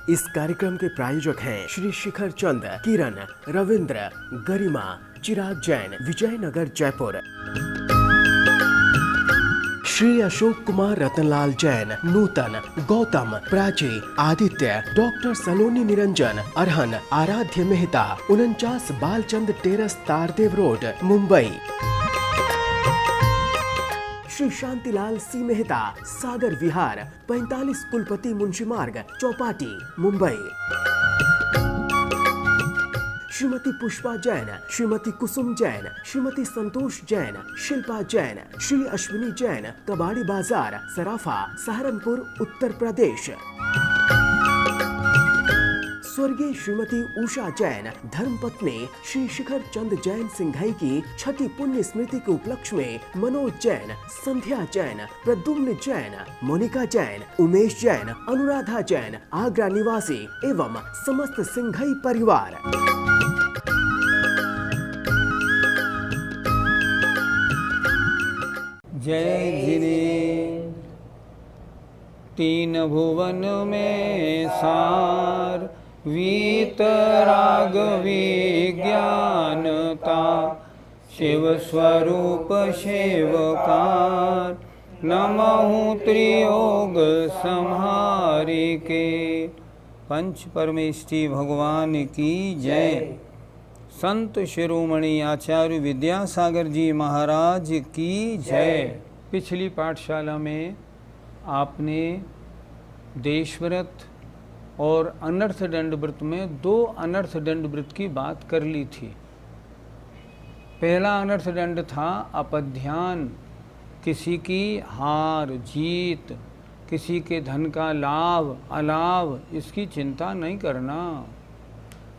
इस कार्यक्रम के प्रायोजक हैं श्री शिखर चंद, किरण, रविंद्र, गरिमा, चिराग जैन, विजयनगर, जयपुर। श्री अशोक कुमार, रतनलाल जैन, नूतन, गौतम, प्राची, आदित्य, डॉक्टर सलोनी निरंजन, अरहन, आराध्य मेहता, 49 बालचंद टेरस, तारदेव रोड, मुंबई। श्री शांतिलाल सी मेहता, सागर विहार, 45 कुलपति मुंशी मार्ग, चौपाटी, मुंबई। श्रीमती पुष्पा जैन, श्रीमती कुसुम जैन, श्रीमती संतोष जैन, शिल्पा जैन, श्री अश्विनी जैन, कबाड़ी बाजार, सराफा, सहारनपुर, उत्तर प्रदेश। स्वर्गीय श्रीमती उषा जैन, धर्मपत्नी श्री शिखर चंद जैन सिंघई की 6ठी पुण्य स्मृति के उपलक्ष्य में मनोज जैन, संध्या जैन, प्रद्युम्न जैन, मोनिका जैन, उमेश जैन, अनुराधा जैन, आगरा निवासी एवं समस्त सिंघई परिवार। जय जिने तीन भुवन में सार, वीतराग विज्ञानता, शिव स्वरूप शिवकार, नमः त्रियोग संहारिके। पंच परमेष्टि भगवान की जय। संत शिरोमणि आचार्य विद्यासागर जी महाराज की जय। पिछली पाठशाला में आपने देशव्रत और अनर्थ दंड व्रत में 2 अनर्थ दंड व्रत की बात कर ली थी। पहला अनर्थ दंड था अपध्यान, किसी की हार जीत, किसी के धन का लाभ अलाभ, इसकी चिंता नहीं करना।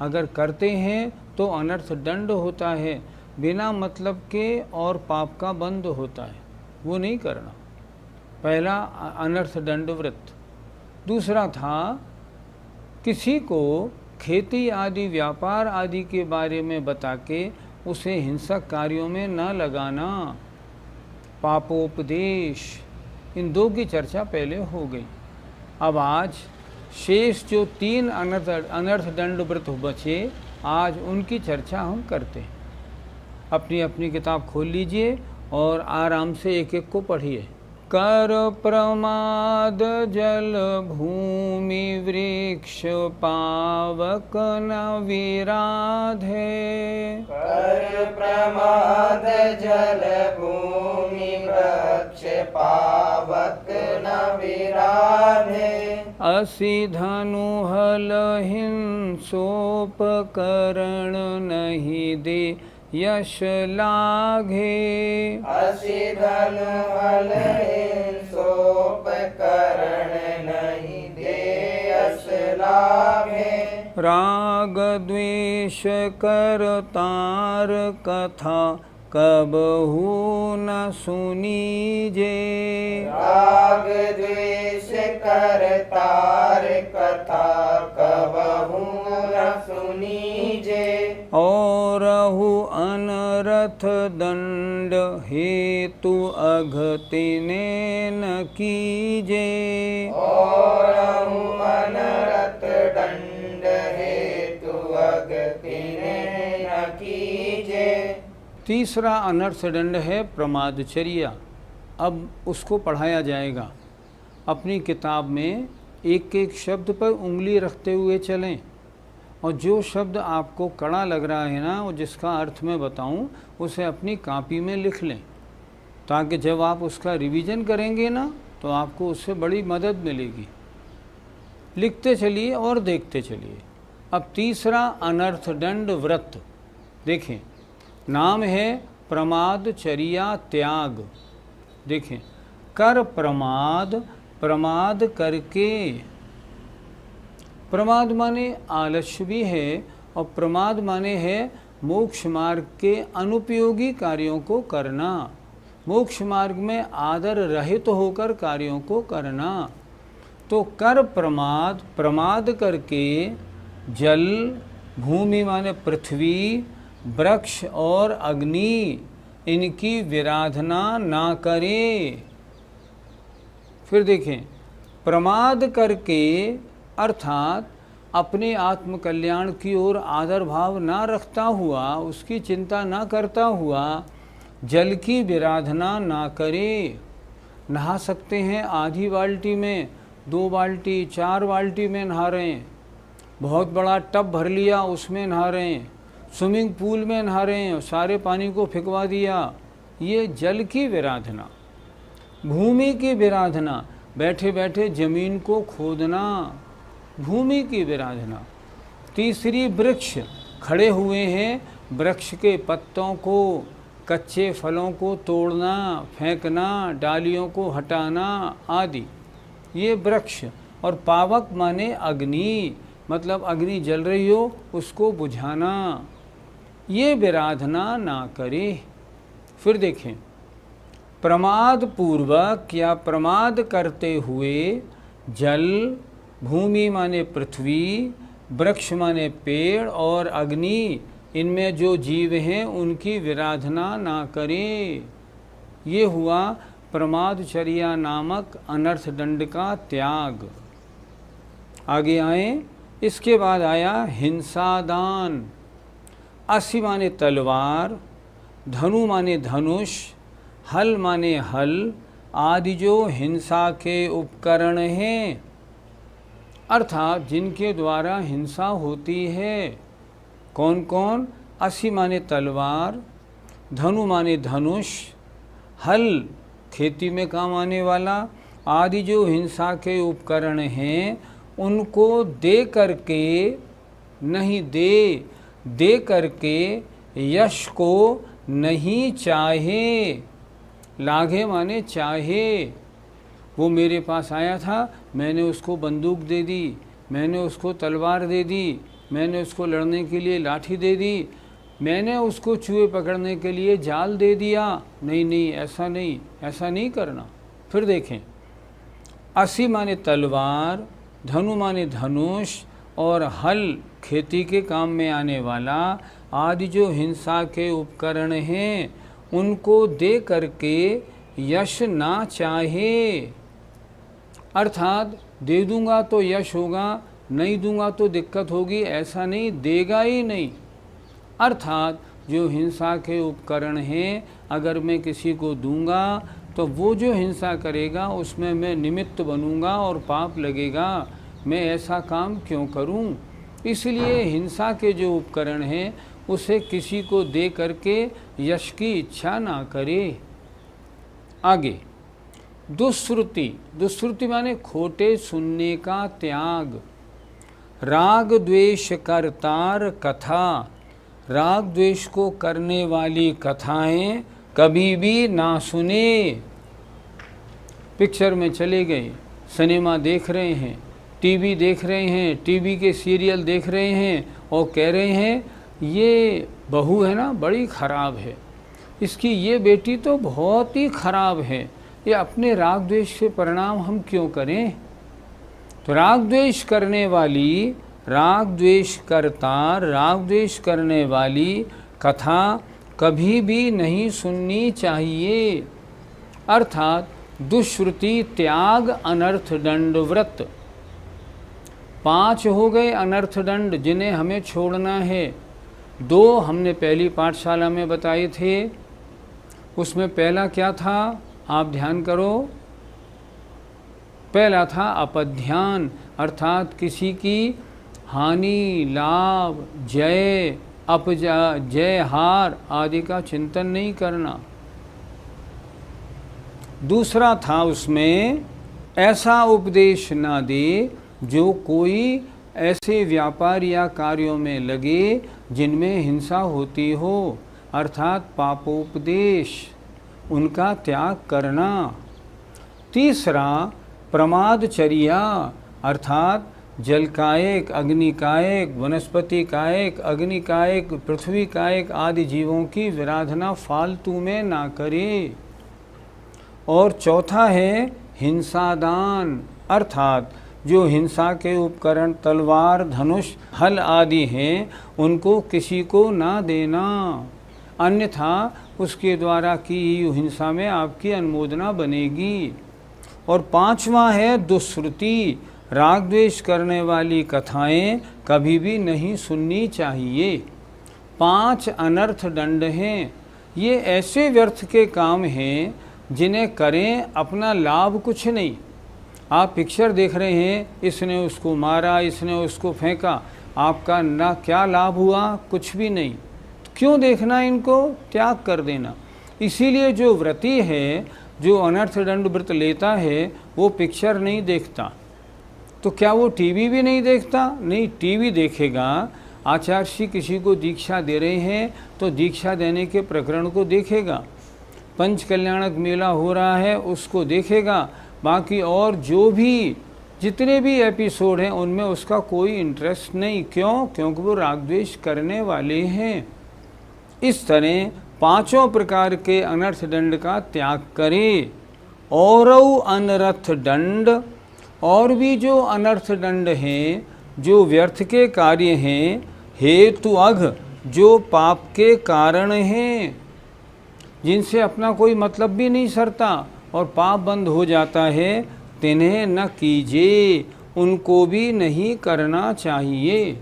अगर करते हैं तो अनर्थ दंड होता है, बिना मतलब के और पाप का बंध होता है, वो नहीं करना। पहला अनर्थ दंड व्रत। दूसरा था किसी को खेती आदि व्यापार आदि के बारे में बता के उसे हिंसक कार्यों में न लगाना, पापोपदेश। इन 2 की चर्चा पहले हो गई। अब आज शेष जो 3 अनर्थ दंड व्रत बचे, आज उनकी चर्चा हम करते हैं। अपनी अपनी किताब खोल लीजिए और आराम से एक एक को पढ़िए। कर प्रमाद जल भूमि वृक्ष पावक न विराधे, कर प्रमाद जल भूमि वृक्ष पावक न विराधे, असि धनु हल हिंसोपकरण नहीं दे यश लाघे, असि धनु हल हिंसोपकरण नहीं दे यश लाघे, राग द्वेष करतार कथा कबहू न सुनीजे, राग द्वेष करतार कथा कबहू न सुनीजे, औरहु अनरथ दंड हेतु अघतिने न कीजे, औरहु अनरथ दंड हेतु अघतिने न कीजे। तीसरा अनर्थ दंड है प्रमादचर्या। अब उसको पढ़ाया जाएगा। अपनी किताब में एक एक शब्द पर उंगली रखते हुए चलें, और जो शब्द आपको कड़ा लग रहा है ना, और जिसका अर्थ मैं बताऊं, उसे अपनी कॉपी में लिख लें, ताकि जब आप उसका रिवीजन करेंगे ना, तो आपको उससे बड़ी मदद मिलेगी। लिखते चलिए और देखते चलिए। अब तीसरा अनर्थ दंड व्रत देखें, नाम है प्रमादचर्या त्याग। देखें, कर प्रमाद, प्रमाद करके। प्रमाद माने आलस्य भी है, और प्रमाद माने है मोक्ष मार्ग के अनुपयोगी कार्यों को करना, मोक्ष मार्ग में आदर रहित होकर कार्यों को करना। तो कर प्रमाद, प्रमाद करके जल, भूमि माने पृथ्वी, वृक्ष और अग्नि, इनकी विराधना ना करे। फिर देखें, प्रमाद करके अर्थात अपने आत्म कल्याण की ओर आदर भाव ना रखता हुआ, उसकी चिंता ना करता हुआ जल की विराधना ना करे। नहा सकते हैं आधी बाल्टी में, 2 बाल्टी 4 बाल्टी में नहा रहे हैं, बहुत बड़ा टब भर लिया उसमें नहा रहे हैं, स्विमिंग पूल में नहा रहे हैं, सारे पानी को फेंकवा दिया, ये जल की विराधना। भूमि की विराधना, बैठे बैठे जमीन को खोदना, भूमि की विराधना। तीसरी, वृक्ष खड़े हुए हैं, वृक्ष के पत्तों को, कच्चे फलों को तोड़ना, फेंकना, डालियों को हटाना आदि, ये वृक्ष। और पावक माने अग्नि, मतलब अग्नि जल रही हो उसको बुझाना, ये विराधना ना करे। फिर देखें, प्रमाद पूर्वक या प्रमाद करते हुए जल, भूमि माने पृथ्वी, वृक्ष माने पेड़ और अग्नि, इनमें जो जीव हैं उनकी विराधना ना करें। ये हुआ प्रमादचर्या नामक अनर्थ दंड का त्याग। आगे आए, इसके बाद आया हिंसादान। असी माने तलवार, धनु माने धनुष, हल माने हल आदि जो हिंसा के उपकरण हैं, अर्थात जिनके द्वारा हिंसा होती है। कौन कौन? असी माने तलवार, धनु माने धनुष, हल खेती में काम आने वाला आदि जो हिंसा के उपकरण हैं, उनको दे करके नहीं दे करके यश को नहीं चाहे। लागे माने चाहे। वो मेरे पास आया था, मैंने उसको बंदूक दे दी, मैंने उसको तलवार दे दी, मैंने उसको लड़ने के लिए लाठी दे दी, मैंने उसको चूहे पकड़ने के लिए जाल दे दिया। नहीं, ऐसा नहीं करना। फिर देखें, असी माने तलवार, धनु माने धनुष और हल खेती के काम में आने वाला आदि जो हिंसा के उपकरण हैं, उनको दे करके यश ना चाहे। अर्थात दे दूंगा तो यश होगा, नहीं दूंगा तो दिक्कत होगी, ऐसा नहीं, देगा ही नहीं। अर्थात जो हिंसा के उपकरण हैं, अगर मैं किसी को दूंगा तो वो जो हिंसा करेगा उसमें मैं निमित्त बनूंगा और पाप लगेगा। मैं ऐसा काम क्यों करूं? इसलिए हिंसा के जो उपकरण हैं उसे किसी को दे करके यश की इच्छा ना करे। आगे, दुष्श्रुति माने खोटे सुनने का त्याग। राग द्वेष करतार कथा, राग द्वेष को करने वाली कथाएं कभी भी ना सुने। पिक्चर में चले गए, सिनेमा देख रहे हैं, टीवी देख रहे हैं, टीवी के सीरियल देख रहे हैं और कह रहे हैं ये बहू है ना बड़ी ख़राब है, इसकी ये बेटी तो बहुत ही ख़राब है। ये अपने राग द्वेष के परिणाम हम क्यों करें? तो राग द्वेष करने वाली, राग द्वेष करतार, राग द्वेष करने वाली कथा कभी भी नहीं सुननी चाहिए। अर्थात दुष्श्रुति, त्याग, अनर्थ दंड व्रत। 5 हो गए अनर्थ दंड जिन्हें हमें छोड़ना है। 2 हमने पहली पाठशाला में बताए थे। उसमें पहला क्या था, आप ध्यान करो। पहला था अपध्यान, अर्थात किसी की हानि, लाभ, जय, जय हार आदि का चिंतन नहीं करना। दूसरा था उसमें ऐसा उपदेश ना दे जो कोई ऐसे व्यापार या कार्यों में लगे जिनमें हिंसा होती हो, अर्थात पापोपदेश, उनका त्याग करना। तीसरा प्रमादचर्या, अर्थात जल कायक, अग्नि कायक, वनस्पति कायक, अग्नि कायक, पृथ्वी कायक आदि जीवों की विराधना फालतू में ना करे। और चौथा है हिंसादान, अर्थात जो हिंसा के उपकरण तलवार, धनुष, हल आदि हैं उनको किसी को ना देना, अन्यथा उसके द्वारा की हिंसा में आपकी अनुमोदना बनेगी। और 5वां है दुष्श्रुति, राग द्वेष करने वाली कथाएं कभी भी नहीं सुननी चाहिए। 5 अनर्थ दंड हैं। ये ऐसे व्यर्थ के काम हैं जिन्हें करें अपना लाभ कुछ नहीं। आप पिक्चर देख रहे हैं, इसने उसको मारा, इसने उसको फेंका, आपका ना क्या लाभ हुआ, कुछ भी नहीं। तो क्यों देखना, इनको त्याग कर देना। इसीलिए जो व्रती है, जो अनर्थ दंड व्रत लेता है, वो पिक्चर नहीं देखता। तो क्या वो टीवी भी नहीं देखता? नहीं, टीवी देखेगा। आचार्य श्री किसी को दीक्षा दे रहे हैं तो दीक्षा देने के प्रकरण को देखेगा। पंच कल्याणक मेला हो रहा है उसको देखेगा। बाकी और जो भी जितने भी एपिसोड हैं उनमें उसका कोई इंटरेस्ट नहीं। क्यों? क्योंकि वो राग द्वेष करने वाले हैं। इस तरह 5 प्रकार के अनर्थ दंड का त्याग करें। और अनर्थ दंड, और भी जो अनर्थ दंड हैं, जो व्यर्थ के कार्य हैं, हेतु अघ, जो पाप के कारण हैं, जिनसे अपना कोई मतलब भी नहीं सरता और पाप बंद हो जाता है, तिन्हें न कीजिए, उनको भी नहीं करना चाहिए।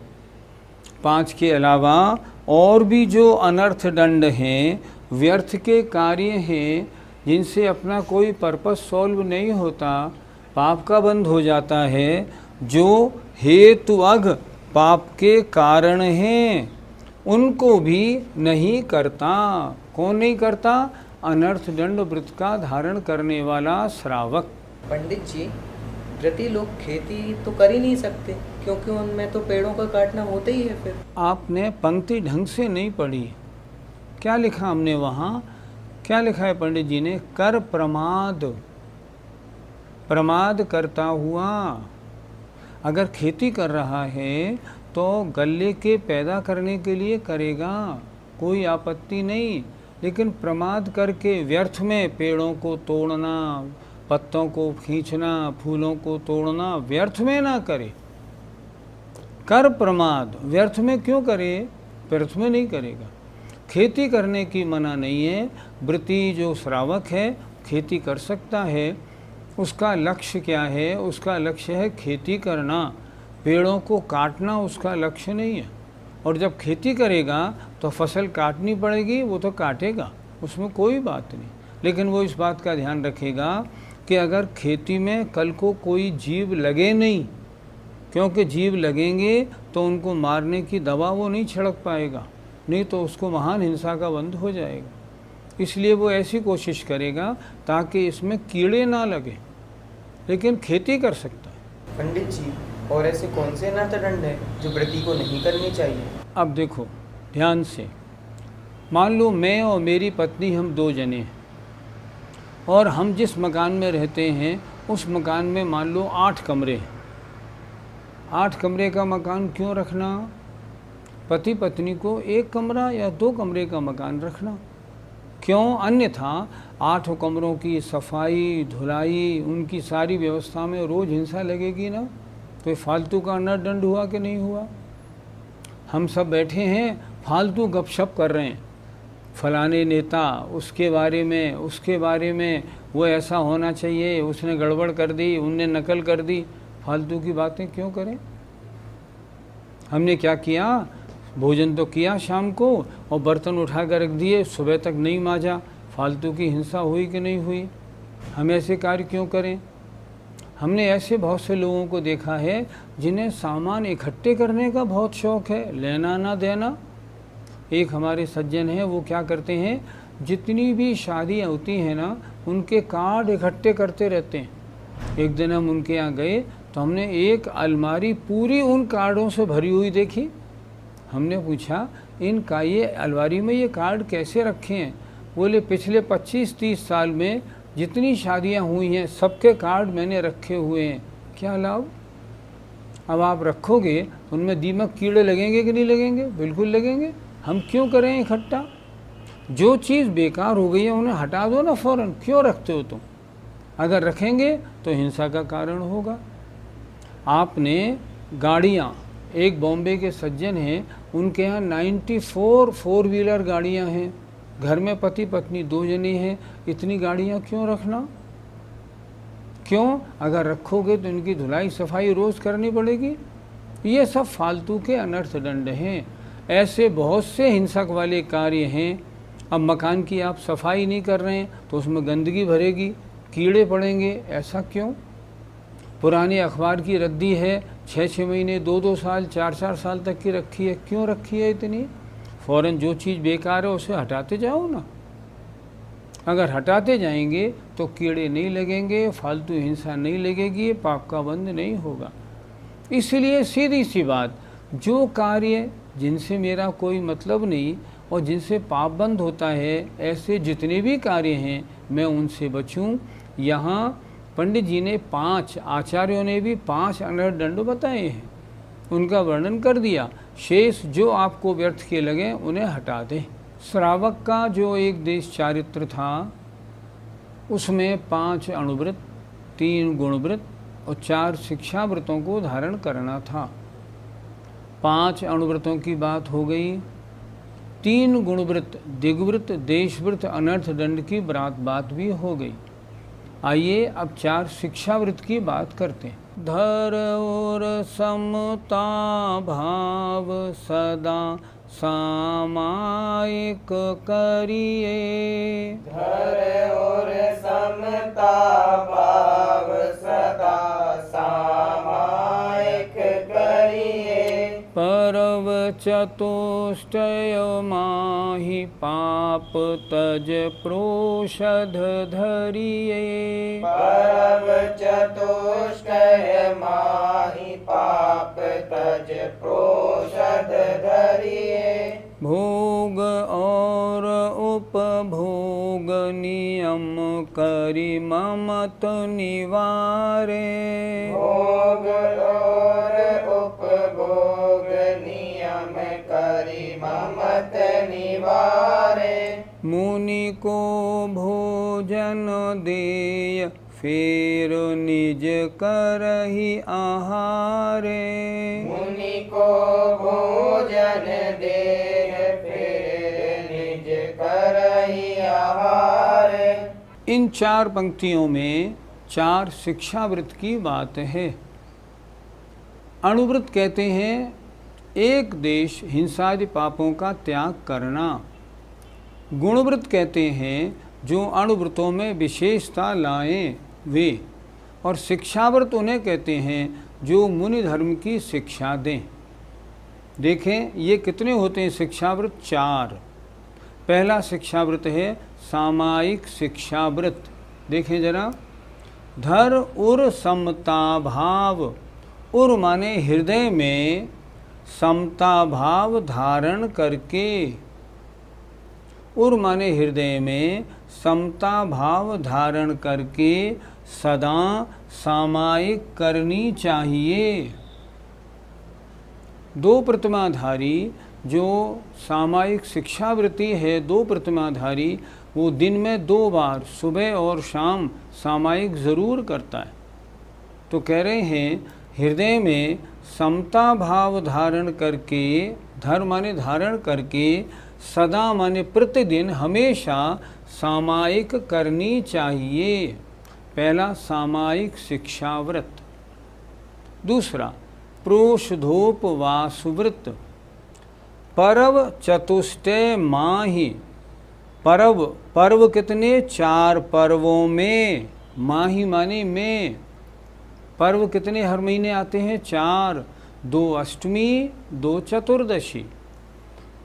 5 के अलावा और भी जो अनर्थ दंड हैं, व्यर्थ के कार्य हैं, जिनसे अपना कोई पर्पस सॉल्व नहीं होता, पाप का बंध हो जाता है, जो हेतु अघ पाप के कारण हैं, उनको भी नहीं करता। कौन नहीं करता? अनर्थ दंड व्रत का धारण करने वाला श्रावक। पंडित जी, व्रती लोग खेती तो कर ही नहीं सकते क्योंकि उनमें तो पेड़ों का काटना होता ही है। फिर आपने पंक्ति ढंग से नहीं पढ़ी। क्या लिखा हमने वहाँ? क्या लिखा है पंडित जी ने? कर प्रमाद, प्रमाद करता हुआ। अगर खेती कर रहा है तो गल्ले के पैदा करने के लिए करेगा, कोई आपत्ति नहीं। लेकिन प्रमाद करके व्यर्थ में पेड़ों को तोड़ना, पत्तों को खींचना, फूलों को तोड़ना, व्यर्थ में ना करे। कर प्रमाद, व्यर्थ में क्यों करे? व्यर्थ में नहीं करेगा। खेती करने की मना नहीं है। व्रती जो श्रावक है खेती कर सकता है। उसका लक्ष्य क्या है? उसका लक्ष्य है खेती करना, पेड़ों को काटना उसका लक्ष्य नहीं है। और जब खेती करेगा तो फसल काटनी पड़ेगी, वो तो काटेगा, उसमें कोई बात नहीं। लेकिन वो इस बात का ध्यान रखेगा कि अगर खेती में कल को कोई जीव लगे नहीं, क्योंकि जीव लगेंगे तो उनको मारने की दवा वो नहीं छिड़क पाएगा, नहीं तो उसको महान हिंसा का बंध हो जाएगा। इसलिए वो ऐसी कोशिश करेगा ताकि इसमें कीड़े ना लगे, लेकिन खेती कर सकता है। पंडित जी, और ऐसे कौन से अनर्थ दंड है जो व्रती को नहीं करनी चाहिए? अब देखो ध्यान से, मान लो मैं और मेरी पत्नी हम 2 जने हैं और हम जिस मकान में रहते हैं उस मकान में मान लो 8 कमरे हैं। 8 कमरे का मकान क्यों रखना? पति पत्नी को 1 कमरा या 2 कमरे का मकान रखना। क्यों? अन्यथा 8 कमरों की सफाई धुलाई, उनकी सारी व्यवस्था में रोज़ हिंसा लगेगी ना, तो ये फालतू का अनर्थ दंड हुआ कि नहीं हुआ? हम सब बैठे हैं फालतू गपशप कर रहे हैं, फलाने नेता उसके बारे में वो ऐसा होना चाहिए, उसने गड़बड़ कर दी, उनने नकल कर दी। फालतू की बातें क्यों करें? हमने क्या किया? भोजन तो किया शाम को और बर्तन उठा कर रख दिए, सुबह तक नहीं मांजा। फालतू की हिंसा हुई कि नहीं हुई? हम ऐसे कार्य क्यों करें? हमने ऐसे बहुत से लोगों को देखा है जिन्हें सामान इकट्ठे करने का बहुत शौक़ है, लेना ना देना। एक हमारे सज्जन हैं, वो क्या करते हैं, जितनी भी शादियाँ होती हैं ना, उनके कार्ड इकट्ठे करते रहते हैं। एक दिन हम उनके यहाँ गए तो हमने एक अलमारी पूरी उन कार्डों से भरी हुई देखी। हमने पूछा, इनका ये अलमारी में ये कार्ड कैसे रखे हैं? बोले पिछले 25-30 साल में जितनी शादियां हुई हैं सबके कार्ड मैंने रखे हुए हैं। क्या लाभ? अब आप रखोगे तो उनमें दीमक कीड़े लगेंगे कि नहीं लगेंगे? बिल्कुल लगेंगे। हम क्यों करें इकट्ठा? जो चीज़ बेकार हो गई है उन्हें हटा दो ना फ़ौरन। क्यों रखते हो तुम? अगर रखेंगे तो हिंसा का कारण होगा। आपने गाड़ियाँ, एक बॉम्बे के सज्जन हैं, उनके यहाँ 94 4 व्हीलर गाड़ियाँ हैं। घर में पति पत्नी 2 जने हैं, इतनी गाड़ियाँ क्यों रखना? क्यों? अगर रखोगे तो इनकी धुलाई सफाई रोज़ करनी पड़ेगी। ये सब फालतू के अनर्थ दंड हैं। ऐसे बहुत से हिंसक वाले कार्य हैं। अब मकान की आप सफाई नहीं कर रहे हैं तो उसमें गंदगी भरेगी, कीड़े पड़ेंगे। ऐसा क्यों? पुराने अखबार की रद्दी है, 6-6 महीने, 2-2 साल, 4-4 साल तक की रखी है। क्यों रखी है इतनी? फ़ौरन जो चीज़ बेकार है उसे हटाते जाओ ना। अगर हटाते जाएंगे तो कीड़े नहीं लगेंगे, फालतू हिंसा नहीं लगेगी, पाप का बंद नहीं होगा। इसलिए सीधी सी बात, जो कार्य जिनसे मेरा कोई मतलब नहीं और जिनसे पाप बंद होता है, ऐसे जितने भी कार्य हैं मैं उनसे बचूं। यहाँ पंडित जी ने 5, आचार्यों ने भी 5 अनर्थ दंड बताए हैं, उनका वर्णन कर दिया। शेष जो आपको व्यर्थ के लगे उन्हें हटा दें। श्रावक का जो एक देश चारित्र था उसमें 5 अणुव्रत, 3 गुणव्रत और 4 शिक्षाव्रतों को धारण करना था। 5 अणुव्रतों की बात हो गई, 3 गुणव्रत, दिग्व्रत, देशव्रत, अनर्थ दंड की बात भी हो गई। आइए अब 4 शिक्षाव्रत की बात करते हैं। धर और समता भाव सदा सामायिक करिए। धर और समता भाव सदा सामायिक करिए। परव चतुष्टय माहि पाप तज प्रोषध धरिए। परव चतुष्टय माहि पाप तज प्रोषध धरिए। भोग और उपभोग नियम करि ममत निवारे। भोग और उपभोग नियम करि ममत निवारे। मुनि को भोजन देय फेर निज करहि आहारे। मुनि को भोजन देह फिर निज करहि आहारे। इन 4 पंक्तियों में 4 शिक्षाव्रत की बात है। अणुव्रत कहते हैं एक देश हिंसादि पापों का त्याग करना। गुणव्रत कहते हैं जो अणुव्रतों में विशेषता लाएं वे। और शिक्षाव्रत उन्हें कहते हैं जो मुनि धर्म की शिक्षा दें। देखें ये कितने होते हैं शिक्षाव्रत? 4। पहला शिक्षाव्रत है सामायिक शिक्षाव्रत। देखें जरा, धर उर समता भाव। उर माने हृदय में समता भाव धारण करके। उर माने हृदय में समता भाव धारण करके सदा सामायिक करनी चाहिए। 2 प्रतिमाधारी जो सामायिक शिक्षावृत्ति है, 2 प्रतिमाधारी, वो दिन में 2 बार सुबह और शाम सामायिक ज़रूर करता है। तो कह रहे हैं हृदय में समता भाव धारण करके, धर्म माने धारण करके, सदा माने प्रतिदिन, हमेशा सामायिक करनी चाहिए। पहला सामायिक शिक्षाव्रत। दूसरा प्रोषधोपवासव्रत। पर्व चतुष्टय माहि। पर्व कितने? 4 पर्वों में। माही माने में। पर्व कितने हर महीने आते हैं? 4। 2 अष्टमी, 2 चतुर्दशी।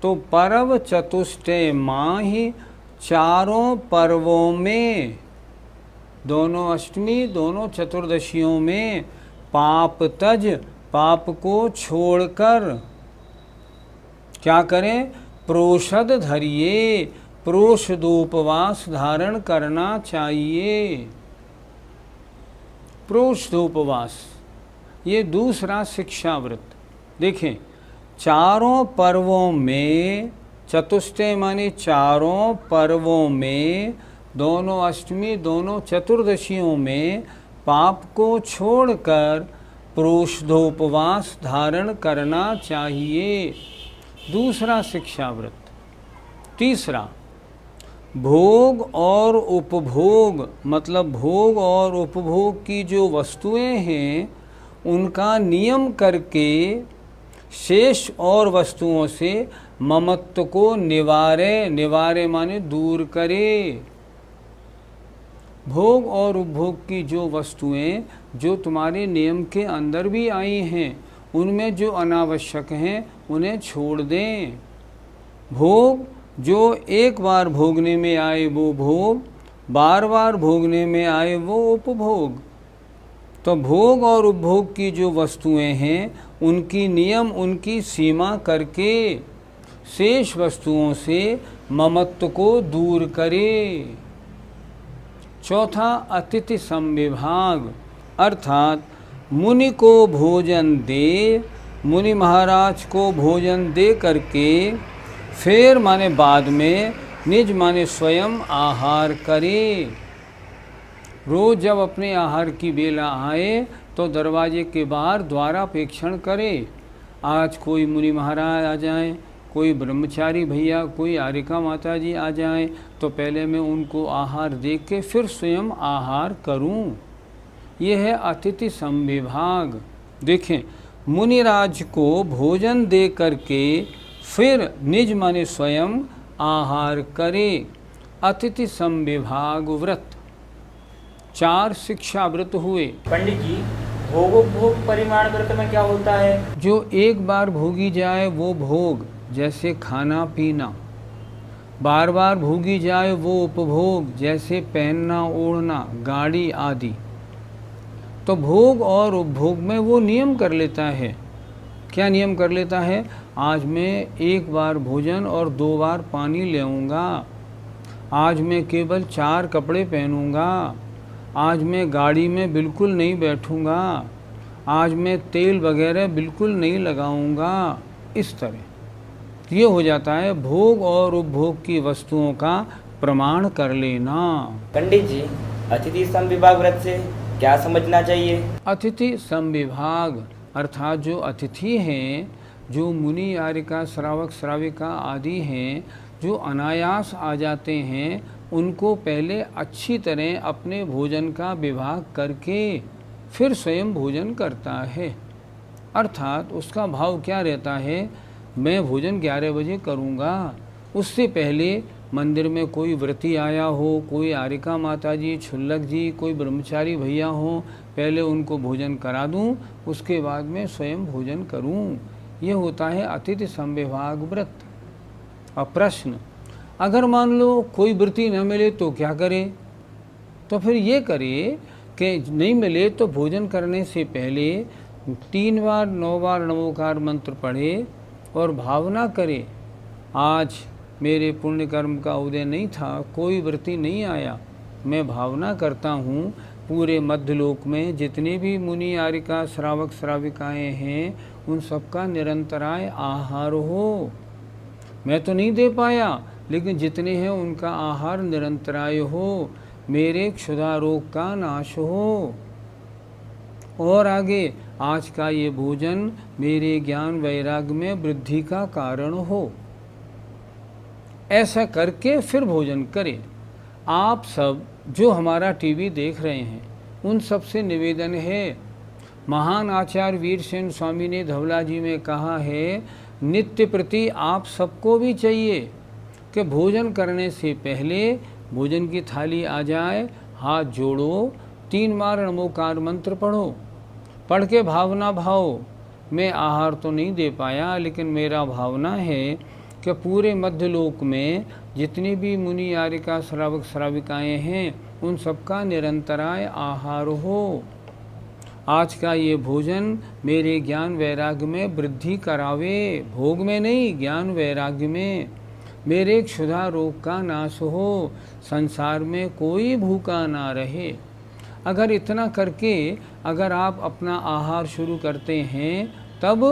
तो पर्व चतुष्टय माहि, 4 पर्वों में, दोनों अष्टमी दोनों चतुर्दशियों में पाप तज, पाप को छोड़कर क्या करें? प्रोषद धरिए, प्रोषदोपवास धारण करना चाहिए। प्रोषदोपवास ये दूसरा शिक्षाव्रत। देखें 4 पर्वों में, चतुष्टय माने 4 पर्वों में, दोनों अष्टमी दोनों चतुर्दशियों में पाप को छोड़कर प्रोषधोपवास धारण करना चाहिए। दूसरा शिक्षाव्रत। तीसरा भोग और उपभोग मतलब भोग और उपभोग की जो वस्तुएं हैं उनका नियम करके शेष और वस्तुओं से ममत्व को निवारे माने दूर करे। भोग और उपभोग की जो वस्तुएं जो तुम्हारे नियम के अंदर भी आई हैं उनमें जो अनावश्यक हैं उन्हें छोड़ दें। भोग जो एक बार भोगने में आए वो भोग, बार बार भोगने में आए वो उपभोग। तो भोग और उपभोग की जो वस्तुएं हैं उनकी नियम उनकी सीमा करके शेष वस्तुओं से ममत्व को दूर करे। चौथा अतिथि संविभाग अर्थात मुनि को भोजन दे, मुनि महाराज को भोजन दे करके फिर माने बाद में निज माने स्वयं आहार करे। रोज जब अपने आहार की बेला आए तो दरवाजे के बाहर द्वारापेक्षण करे। आज कोई मुनि महाराज आ जाएं, कोई ब्रह्मचारी भैया, कोई आरिका माता जी आ जाएं तो पहले मैं उनको आहार दे के फिर स्वयं आहार करूं। ये है अतिथि संविभाग। देखें, मुनिराज को भोजन दे करके फिर निज माने स्वयं आहार करे। अतिथि संविभाग व्रत। 4 शिक्षा व्रत हुए। पंडित जी, भोगोपभोग परिमाण व्रत में क्या होता है? जो एक बार भोगी जाए वो भोग, जैसे खाना पीना। बार बार भोगी जाए वो उपभोग, जैसे पहनना ओढ़ना, गाड़ी आदि। तो भोग और उपभोग में वो नियम कर लेता है। क्या नियम कर लेता है? आज मैं एक बार भोजन और 2 बार पानी लेऊंगा। आज मैं केवल 4 कपड़े पहनूंगा। आज मैं गाड़ी में बिल्कुल नहीं बैठूंगा। आज मैं तेल वगैरह बिल्कुल नहीं लगाऊंगा। इस तरह ये हो जाता है भोग और उपभोग की वस्तुओं का प्रमाण कर लेना। पंडित जी, अतिथि संविभाग व्रत से क्या समझना चाहिए? अतिथि संविभाग अर्थात जो अतिथि हैं, जो मुनि आरिका श्रावक श्राविका आदि हैं, जो अनायास आ जाते हैं, उनको पहले अच्छी तरह अपने भोजन का विभाग करके फिर स्वयं भोजन करता है। अर्थात उसका भाव क्या रहता है? मैं भोजन 11 बजे करूँगा, उससे पहले मंदिर में कोई व्रती आया हो, कोई आरिका माता जी, छुल्लक जी, कोई ब्रह्मचारी भैया हो, पहले उनको भोजन करा दूं, उसके बाद में स्वयं भोजन करूं। ये होता है अतिथि संविभाग व्रत। अब प्रश्न, अगर मान लो कोई व्रती न मिले तो क्या करे? तो फिर ये करे कि नहीं मिले तो भोजन करने से पहले 3 बार 9 बार नमोकार मंत्र पढ़े और भावना करे, आज मेरे पुण्य कर्म का उदय नहीं था, कोई व्रती नहीं आया, मैं भावना करता हूँ पूरे मध्यलोक में जितने भी मुनि आरिका श्रावक श्राविकाएँ हैं उन सबका निरंतराय आहार हो। मैं तो नहीं दे पाया, लेकिन जितने हैं उनका आहार निरंतराय हो, मेरे क्षुधा रोग का नाश हो। और आगे, आज का ये भोजन मेरे ज्ञान वैराग्य में वृद्धि का कारण हो। ऐसा करके फिर भोजन करें। आप सब जो हमारा टीवी देख रहे हैं उन सब से निवेदन है, महान आचार्य वीरसेन स्वामी ने धवला जी में कहा है, नित्य प्रति आप सबको भी चाहिए कि भोजन करने से पहले भोजन की थाली आ जाए, हाथ जोड़ो, 3 बार नमोकार मंत्र पढ़ो, पढ़ के भावना भाव, मैं आहार तो नहीं दे पाया, लेकिन मेरा भावना है कि पूरे मध्यलोक में जितनी भी मुनि आरिका श्रावक श्राविकाएँ हैं उन सबका निरंतराय आहार हो। आज का ये भोजन मेरे ज्ञान वैराग्य में वृद्धि करावे, भोग में नहीं, ज्ञान वैराग्य में। मेरे क्षुधा रोग का नाश हो, संसार में कोई भूखा ना रहे। अगर इतना करके अगर आप अपना आहार शुरू करते हैं तब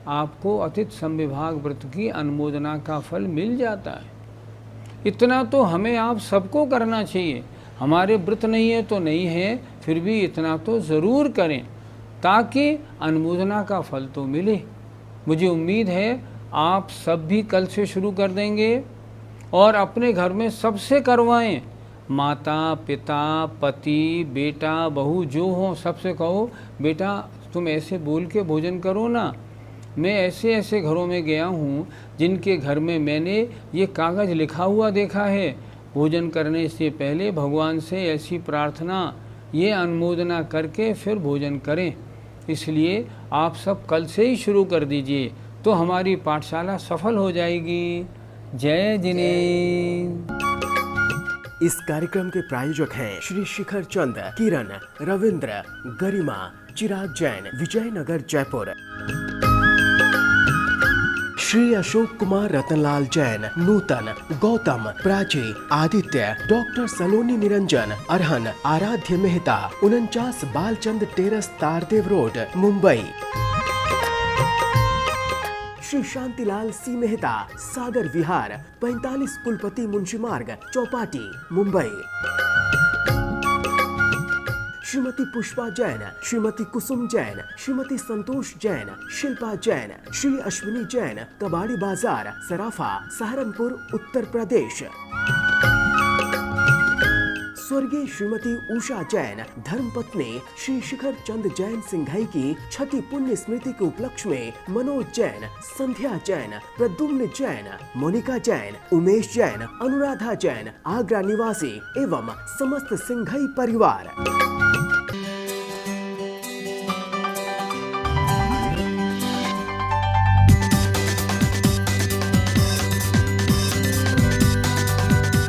आपको अतिथि संविभाग व्रत की अनुमोदना का फल मिल जाता है। इतना तो हमें आप सबको करना चाहिए। हमारे व्रत नहीं है तो नहीं है, फिर भी इतना तो ज़रूर करें ताकि अनुमोदना का फल तो मिले। मुझे उम्मीद है आप सब भी कल से शुरू कर देंगे और अपने घर में सबसे करवाएं। माता पिता पति बेटा बहू जो हो सबसे कहो बेटा तुम ऐसे बोल के भोजन करो ना। मैं ऐसे ऐसे घरों में गया हूँ जिनके घर में मैंने ये कागज़ लिखा हुआ देखा है, भोजन करने से पहले भगवान से ऐसी प्रार्थना ये अनुमोदना करके फिर भोजन करें। इसलिए आप सब कल से ही शुरू कर दीजिए तो हमारी पाठशाला सफल हो जाएगी। जय जिनेन्द्र। इस कार्यक्रम के प्रायोजक हैं श्री शिखर चंद, किरण, रविंद्र, गरिमा, चिराग जैन, विजयनगर, जयपुर। श्री अशोक कुमार, रतनलाल जैन, नूतन, गौतम, प्राची, आदित्य, डॉक्टर सलोनी निरंजन, अरहन, आराध्य मेहता, 49 बालचंद टेरस, तारदेव रोड, मुंबई। श्री शांतिलाल सी मेहता, सागर विहार, 45 कुलपति मुंशी मार्ग, चौपाटी, मुंबई। श्रीमती पुष्पा जैन, श्रीमती कुसुम जैन, श्रीमती संतोष जैन, शिल्पा जैन, श्री अश्विनी जैन, कबाड़ी बाजार, सराफा, सहारनपुर, उत्तर प्रदेश। स्वर्गीय श्रीमती उषा जैन, धर्मपत्नी श्री शिखर चंद जैन सिंघाई की छठी पुण्य स्मृति के उपलक्ष्य में मनोज जैन, संध्या जैन, प्रद्युम्न जैन, मोनिका जैन, उमेश जैन, अनुराधा जैन, आगरा निवासी एवं समस्त सिंघाई परिवार।